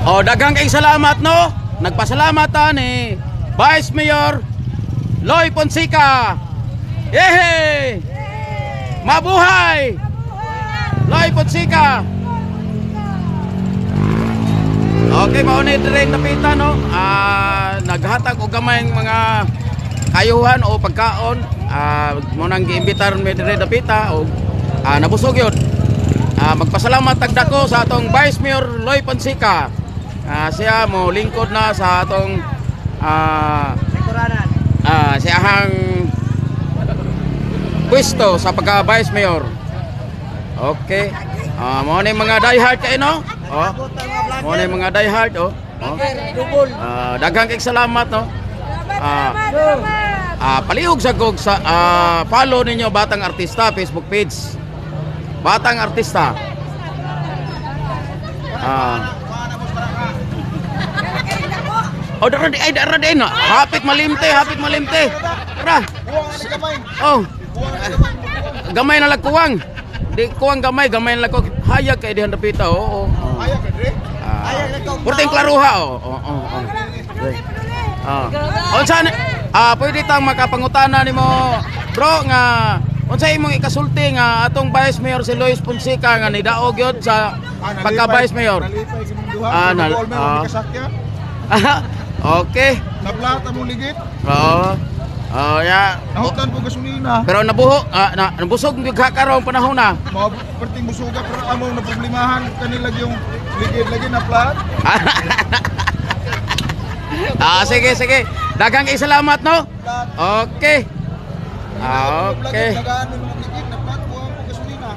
Oh, daghang kay salamat no. Nagpasalamat ni Vice Mayor Loy Fonseca. Yehe! Mabuhay! Loy Fonseca. Okay, maunay rin napita no. Naghatag og gamay mga kayuhan o pagkaon. Mo nang giimbitar mi diri napita og nabusog yun. Magpasalamat tagdako sa atong Vice Mayor Loy Fonseca. Siya mo lingkod na sa atong siyahang pwesto sa pagka Vice Mayor. Okay. Mo ni mga diehard kay no. Mo ni mga diehard daghang kay salamat no. Palihog sa gog sa follow ninyo Batang Artista Facebook page. Batang Artista. Dara di na. Hapit malimte. Tara. Oh. Gamay na lagkuwang. Di kuwang gamay na lagkuwang. Hayag kay dihan dapita. Hayag kay Purting klaruha Unsa pwede tang makapangutana nimo bro nga unsa imong ikasulti nga atong Vice Mayor si Loy Fonseca nga nidaog gyud sa pagka Vice Mayor. Okay. Naplata mo ligit. Ya. Nahutan po gasolina. Pero nabusog gyud karong panahon na. Mga perting musuga pero among na problemahan kanila yung ligid lagi na plat. Sige. Daghang kay salamat no. Okay. Okay. Nagaan mo mga ligid na plat po ang gasolina.